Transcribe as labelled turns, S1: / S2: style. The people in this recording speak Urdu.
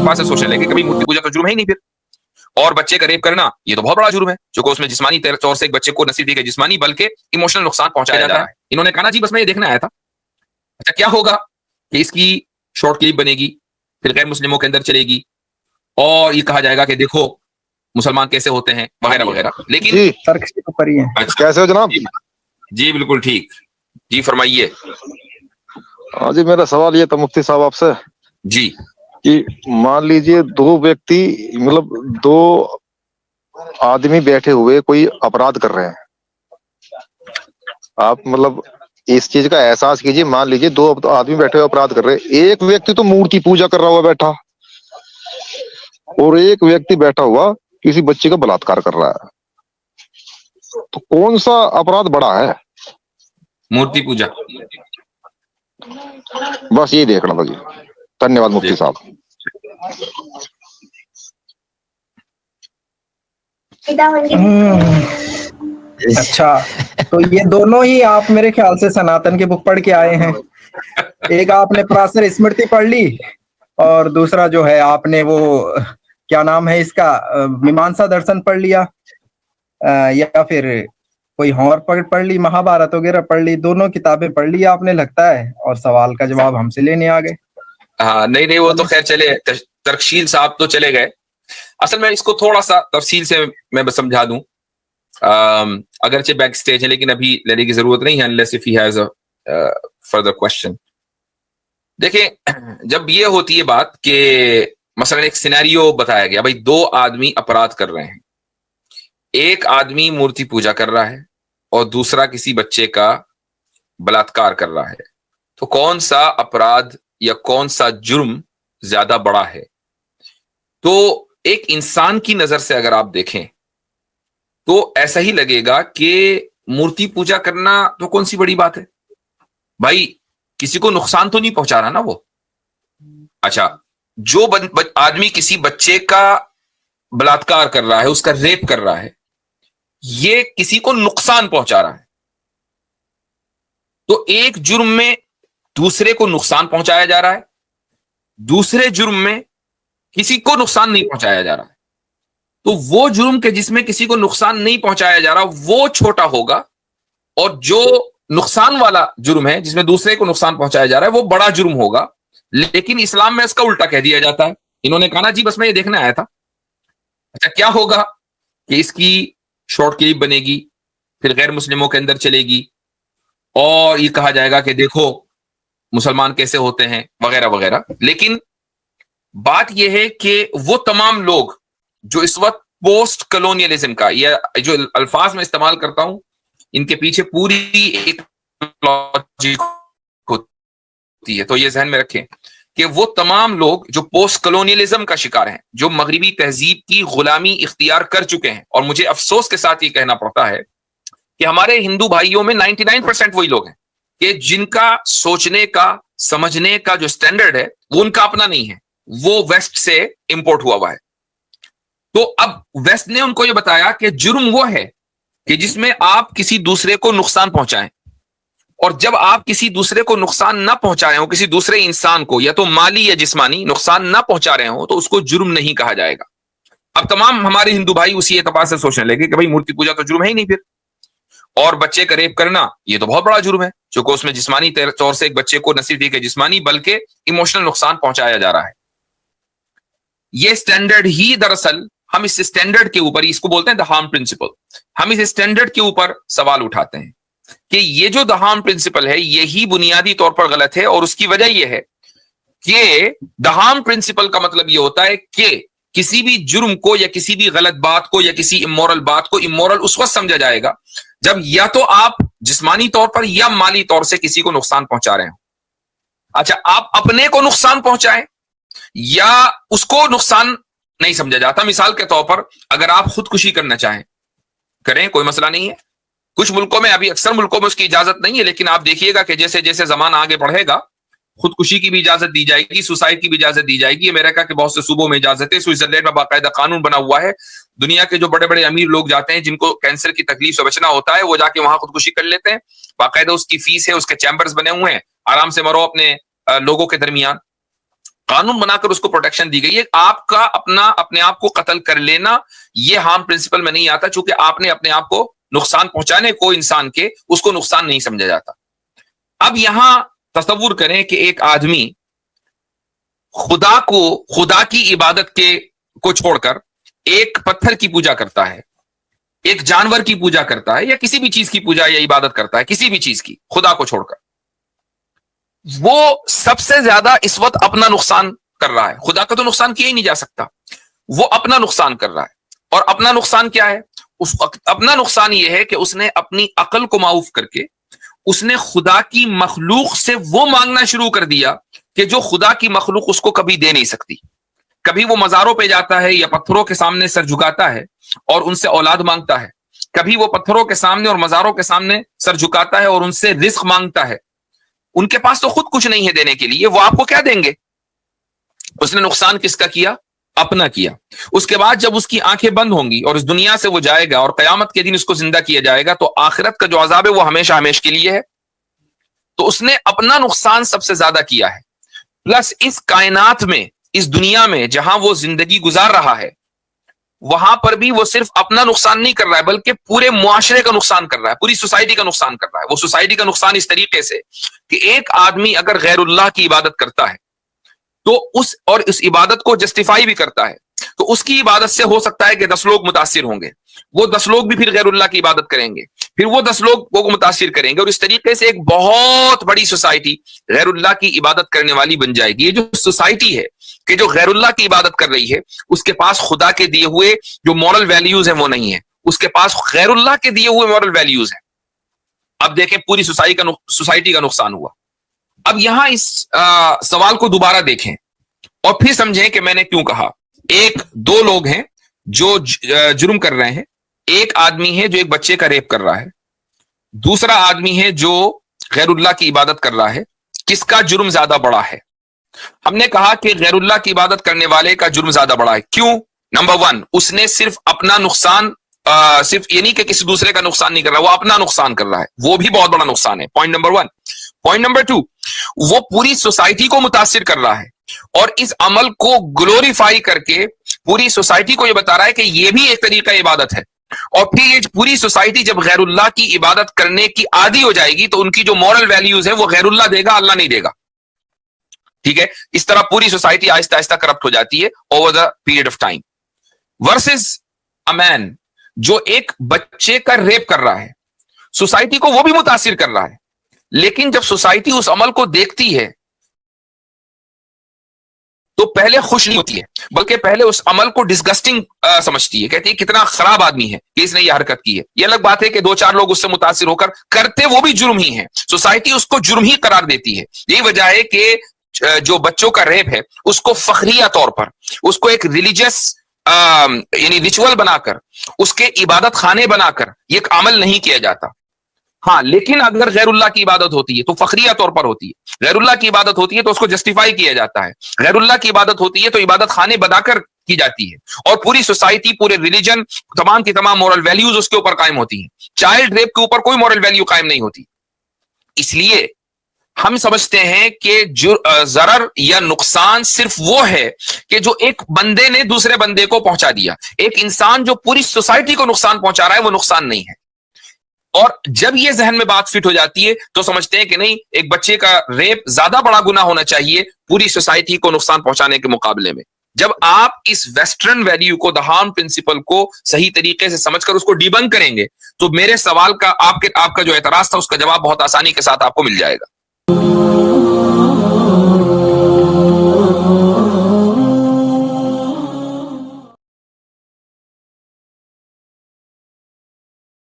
S1: بات سے سوچنے لگے کبھی مورتی پوجا تو جرم ہے ہی نہیں پھر. اور بچے کا ریپ کرنا یہ تو بہت بڑا جرم ہے جو کہ اس میں جسمانی طور سے ایک بچے کو نصیب کہ جسمانی بلکہ ایموشنل نقصان پہنچایا جا رہا ہے. انہوں نے کہا نا جی بس میں یہ دیکھنا آیا تھا. اچھا کیا ہوگا کہ اس کی شارٹ کلپ بنے گی پھر غیر مسلموں کے اندر چلے گی اور یہ کہا جائے گا کہ دیکھو مسلمان کیسے ہوتے ہیں وغیرہ وغیرہ. لیکن
S2: جی
S1: اچھا
S2: کیسے ہو جناب؟
S1: جی بالکل ٹھیک. جی فرمائیے.
S2: ہاں جی میرا سوال یہ تھا مفتی صاحب آپ سے
S1: جی
S2: کہ مان لیجئے دو ویکتی مطلب دو آدمی بیٹھے ہوئے کوئی اپرادھ کر رہے ہیں. آپ مطلب اس چیز کا احساس کیجیے. مان لیجیے دو آدمی بیٹھے ہوئے اپرادھ کر رہے ہیں. ایک ویکتی تو مورتی پوجا کر رہا ہوا بیٹھا اور ایک ویکتی بیٹھا ہوا کسی بچے کا بلاತ್ಕಾರ کر رہا ہے. تو کون سا اپرادھ بڑا ہے؟
S1: مورتی پوجا.
S2: بس یہ دیکھنا تھا جی. دھنیہ واد مفتی صاحب.
S3: اچھا تو یہ دونوں ہی آپ میرے خیال سے سناتن کی بک پڑھ کے آئے ہیں. ایک آپ نے پراسر اسمرتی پڑھ لی اور دوسرا جو ہے آپ نے وہ کیا نام ہے اس کا میمانسا درشن پڑھ لیا یا پھر کوئی اور پڑھ لی مہابھارت وغیرہ پڑھ لی. دونوں کتابیں پڑھ لی آپ نے لگتا ہے اور سوال کا جواب ہم سے لینے آ گئے.
S1: ہاں نہیں وہ تو خیر چلے. ترکشیل صاحب تو چلے گئے. اصل میں اس کو تھوڑا سا تفصیل سے میں بس سمجھا دوں. اگرچہ بیک سٹیج ہے لیکن ابھی لینے کی ضرورت نہیں ہے unless if he has a further question. دیکھیں جب یہ ہوتی ہے بات کہ مثلا ایک سینیریو بتایا گیا بھائی دو آدمی اپرادھ کر رہے ہیں. ایک آدمی مورتی پوجا کر رہا ہے اور دوسرا کسی بچے کا بلاತ್ಕಾರ کر رہا ہے. تو کون سا اپرادھ یا کون سا جرم زیادہ بڑا ہے؟ تو ایک انسان کی نظر سے اگر آپ دیکھیں تو ایسا ہی لگے گا کہ مورتی پوجا کرنا تو کون سی بڑی بات ہے بھائی. کسی کو نقصان تو نہیں پہنچا رہا نا وہ. اچھا جو آدمی کسی بچے کا بلاತ್ಕಾರ کر رہا ہے اس کا ریپ کر رہا ہے یہ کسی کو نقصان پہنچا رہا ہے. تو ایک جرم میں دوسرے کو نقصان پہنچایا جا رہا ہے دوسرے جرم میں کسی کو نقصان نہیں پہنچایا جا رہا ہے. تو وہ جرم کے جس میں کسی کو نقصان نہیں پہنچایا جا رہا وہ چھوٹا ہوگا اور جو نقصان والا جرم ہے جس میں دوسرے کو نقصان پہنچایا جا رہا ہے وہ بڑا جرم ہوگا. لیکن اسلام میں اس کا الٹا کہہ دیا جاتا ہے. انہوں نے کہا نا جی بس میں یہ دیکھنے آیا تھا. اچھا کیا ہوگا کہ اس کی شارٹ کلپ بنے گی پھر غیر مسلموں کے اندر چلے گی اور یہ کہا جائے گا کہ دیکھو مسلمان کیسے ہوتے ہیں وغیرہ وغیرہ. لیکن بات یہ ہے کہ وہ تمام لوگ جو اس وقت پوسٹ کلونیلزم کا یا جو الفاظ میں استعمال کرتا ہوں ان کے پیچھے پوری ایک لاجک ہوتی ہے. تو یہ ذہن میں رکھیں کہ وہ تمام لوگ جو پوسٹ کلونیلزم کا شکار ہیں جو مغربی تہذیب کی غلامی اختیار کر چکے ہیں. اور مجھے افسوس کے ساتھ یہ کہنا پڑتا ہے کہ ہمارے ہندو بھائیوں میں 99% وہی لوگ ہیں کہ جن کا سوچنے کا سمجھنے کا جو سٹینڈرڈ ہے وہ ان کا اپنا نہیں ہے وہ ویسٹ سے امپورٹ ہوا ہے. تو اب ویسٹ نے ان کو یہ بتایا کہ جرم وہ ہے کہ جس میں آپ کسی دوسرے کو نقصان پہنچائیں اور جب آپ کسی دوسرے کو نقصان نہ پہنچا رہے ہو کسی دوسرے انسان کو یا تو مالی یا جسمانی نقصان نہ پہنچا رہے ہو تو اس کو جرم نہیں کہا جائے گا. اب تمام ہمارے ہندو بھائی اسی اعتبار سے سوچنے لگے کہ بھائی مورتی پوجا تو جرم ہے ہی نہیں پھر. اور بچے کا ریپ کرنا یہ تو بہت بڑا جرم ہے چونکہ اس میں جسمانی طور سے ایک بچے کو نصیب کہ جسمانی بلکہ ایموشنل نقصان پہنچایا جا رہا ہے. یہ سٹینڈرڈ ہی دراصل ہم اس سٹینڈرڈ کے اوپر اس کو بولتے ہیں دا ہارم پرنسپل. ہم اس سٹینڈرڈ کے اوپر سوال اٹھاتے ہیں کہ یہ جو دا ہارم پرنسپل ہے یہی بنیادی طور پر غلط ہے. اور اس کی وجہ یہ ہے کہ دا ہارم پرنسپل کا مطلب یہ ہوتا ہے کہ کسی بھی جرم کو یا کسی بھی غلط بات کو یا کسی امورل بات کو امورل اس وقت سمجھا جائے گا جب یا تو آپ جسمانی طور پر یا مالی طور سے کسی کو نقصان پہنچا رہے ہوں. اچھا آپ اپنے کو نقصان پہنچائیں یا اس کو نقصان نہیں سمجھا جاتا. مثال کے طور پر اگر آپ خودکشی کرنا چاہیں کریں کوئی مسئلہ نہیں ہے. کچھ ملکوں میں ابھی اکثر ملکوں میں اس کی اجازت نہیں ہے لیکن آپ دیکھیے گا کہ جیسے جیسے زمانہ آگے بڑھے گا خودکشی کی بھی اجازت دی جائے گی, سوسائڈ کی بھی اجازت دی جائے گی. امریکہ کے بہت سے صوبوں میں اجازت ہے, سوئٹزرلینڈ میں باقاعدہ قانون بنا ہوا ہے. دنیا کے جو بڑے بڑے امیر لوگ جاتے ہیں جن کو کینسر کی تکلیف سے بچنا ہوتا ہے, وہ جا کے وہاں خودکشی کر لیتے ہیں. باقاعدہ اس کی فیس ہے, اس کے چیمبرز بنے ہوئے ہیں, آرام سے مرو اپنے لوگوں کے درمیان. قانون بنا کر اس کو پروٹیکشن دی گئی ہے. آپ کا اپنے آپ کو قتل کر لینا یہ ہارم پرنسپل میں نہیں آتا, چونکہ آپ نے اپنے آپ کو نقصان پہنچانے کو انسان کے اس کو نقصان نہیں سمجھا جاتا. اب یہاں تصور کریں کہ ایک آدمی خدا کی عبادت کو چھوڑ کر ایک پتھر کی پوجا کرتا ہے, ایک جانور کی پوجا کرتا ہے, یا کسی بھی چیز کی پوجا یا عبادت کرتا ہے, کسی بھی چیز کی, خدا کو چھوڑ کر. وہ سب سے زیادہ اس وقت اپنا نقصان کر رہا ہے. خدا کا تو نقصان کیا ہی نہیں جا سکتا, وہ اپنا نقصان کر رہا ہے. اور اپنا نقصان کیا ہے؟ اس وقت اپنا نقصان یہ ہے کہ اس نے اپنی عقل کو معاف کر کے اس نے خدا کی مخلوق سے وہ مانگنا شروع کر دیا کہ جو خدا کی مخلوق اس کو کبھی دے نہیں سکتی. کبھی وہ مزاروں پہ جاتا ہے یا پتھروں کے سامنے سر جھکاتا ہے اور ان سے اولاد مانگتا ہے. کبھی وہ پتھروں کے سامنے اور مزاروں کے سامنے سر جھکاتا ہے اور ان سے رزق مانگتا ہے. ان کے پاس تو خود کچھ نہیں ہے دینے کے لیے, وہ آپ کو کیا دیں گے؟ اس نے نقصان کس کا کیا؟ اپنا کیا. اس کے بعد جب اس کی آنکھیں بند ہوں گی اور اس دنیا سے وہ جائے گا اور قیامت کے دن اس کو زندہ کیا جائے گا, تو آخرت کا جو عذاب ہے وہ ہمیشہ ہمیشہ کے لیے ہے. تو اس نے اپنا نقصان سب سے زیادہ کیا ہے. پلس اس کائنات میں, اس دنیا میں جہاں وہ زندگی گزار رہا ہے, وہاں پر بھی وہ صرف اپنا نقصان نہیں کر رہا ہے بلکہ پورے معاشرے کا نقصان کر رہا ہے, پوری سوسائٹی کا نقصان کر رہا ہے. وہ سوسائٹی کا نقصان اس طریقے سے کہ ایک آدمی اگر غیر اللہ کی عبادت کرتا ہے تو اس عبادت کو جسٹیفائی بھی کرتا ہے, تو اس کی عبادت سے ہو سکتا ہے کہ 10 لوگ متاثر ہوں گے, وہ 10 لوگ بھی پھر غیر اللہ کی عبادت کریں گے, پھر وہ 10 لوگ کو متاثر کریں گے, اور اس طریقے سے ایک بہت بڑی سوسائٹی غیر اللہ کی عبادت کرنے والی بن جائے گی. یہ جو سوسائٹی ہے کہ جو غیر اللہ کی عبادت کر رہی ہے, اس کے پاس خدا کے دیے ہوئے جو مورل ویلیوز ہیں وہ نہیں ہے, اس کے پاس غیر اللہ کے دیے ہوئے مورل ویلیوز ہیں. اب دیکھیں پوری سوسائٹی کا نقصان ہوا. اب یہاں اس سوال کو دوبارہ دیکھیں اور پھر سمجھیں کہ میں نے کیوں کہا. دو لوگ ہیں جو جرم کر رہے ہیں. ایک آدمی ہے جو ایک بچے کا ریپ کر رہا ہے, دوسرا آدمی ہے جو غیر اللہ کی عبادت کر رہا ہے. کس کا جرم زیادہ بڑا ہے؟ ہم نے کہا کہ غیر اللہ کی عبادت کرنے والے کا جرم زیادہ بڑا ہے. کیوں؟ نمبر 1, اس نے صرف اپنا نقصان, صرف یہ نہیں کہ کسی دوسرے کا نقصان نہیں کر رہا, وہ اپنا نقصان کر رہا ہے, وہ بھی بہت بڑا نقصان ہے. Point number 1. پوائنٹ نمبر 2, وہ پوری سوسائٹی کو متاثر کر رہا ہے اور اس عمل کو گلوریفائی کر کے پوری سوسائٹی کو یہ بتا رہا ہے کہ یہ بھی ایک طریقہ عبادت ہے. اور پھر یہ پوری سوسائٹی جب غیر اللہ کی عبادت کرنے کی عادی ہو جائے گی تو ان کی جو مورل ویلیوز ہیں وہ غیر اللہ دے گا, اللہ نہیں دے گا. ٹھیک ہے, اس طرح پوری سوسائٹی آہستہ آہستہ کرپٹ ہو جاتی ہے over the period of time. Versus a man جو ایک بچے کا ریپ کر رہا ہے, سوسائٹی کو وہ بھی متاثر کر رہا ہے, لیکن جب سوسائٹی اس عمل کو دیکھتی ہے تو پہلے خوش نہیں ہوتی ہے بلکہ پہلے اس عمل کو ڈسگسٹنگ سمجھتی ہے, کہتی ہے کتنا خراب آدمی ہے کہ اس نے یہ حرکت کی ہے. یہ الگ بات ہے کہ 2-4 لوگ اس سے متاثر ہو کر کرتے وہ بھی جرم ہی ہیں, سوسائٹی اس کو جرم ہی قرار دیتی ہے. یہی وجہ ہے کہ جو بچوں کا ریپ ہے اس کو فخریہ طور پر, اس کو ایک ریلیجیس یعنی ریچول بنا کر, اس کے عبادت خانے بنا کر یہ ایک عمل نہیں کیا جاتا. ہاں, لیکن اگر غیر اللہ کی عبادت ہوتی ہے تو فخریہ طور پر ہوتی ہے, غیر اللہ کی عبادت ہوتی ہے تو اس کو جسٹیفائی کیا جاتا ہے, غیر اللہ کی عبادت ہوتی ہے تو عبادت خانے بنا کر کی جاتی ہے, اور پوری سوسائٹی, پورے ریلیجن, تمام کی تمام مورل ویلیوز اس کے اوپر قائم ہوتی ہیں. چائلڈ ریپ کے اوپر کوئی مورل ویلیو قائم نہیں ہوتی. اس لیے ہم سمجھتے ہیں کہ ضرر یا نقصان صرف وہ ہے کہ جو ایک بندے نے دوسرے بندے کو پہنچا دیا. ایک انسان جو پوری سوسائٹی کو نقصان پہنچا رہا ہے وہ نقصان نہیں ہے. اور جب یہ ذہن میں بات فٹ ہو جاتی ہے تو سمجھتے ہیں کہ نہیں, ایک بچے کا ریپ زیادہ بڑا گناہ ہونا چاہیے پوری سوسائٹی کو نقصان پہنچانے کے مقابلے میں. جب آپ اس ویسٹرن ویلیو کو, دا ہارم پرنسپل کو صحیح طریقے سے سمجھ کر اس کو ڈیبنک کریں گے تو میرے سوال کا, آپ کا جو اعتراض تھا اس کا جواب بہت آسانی کے ساتھ آپ کو مل جائے گا.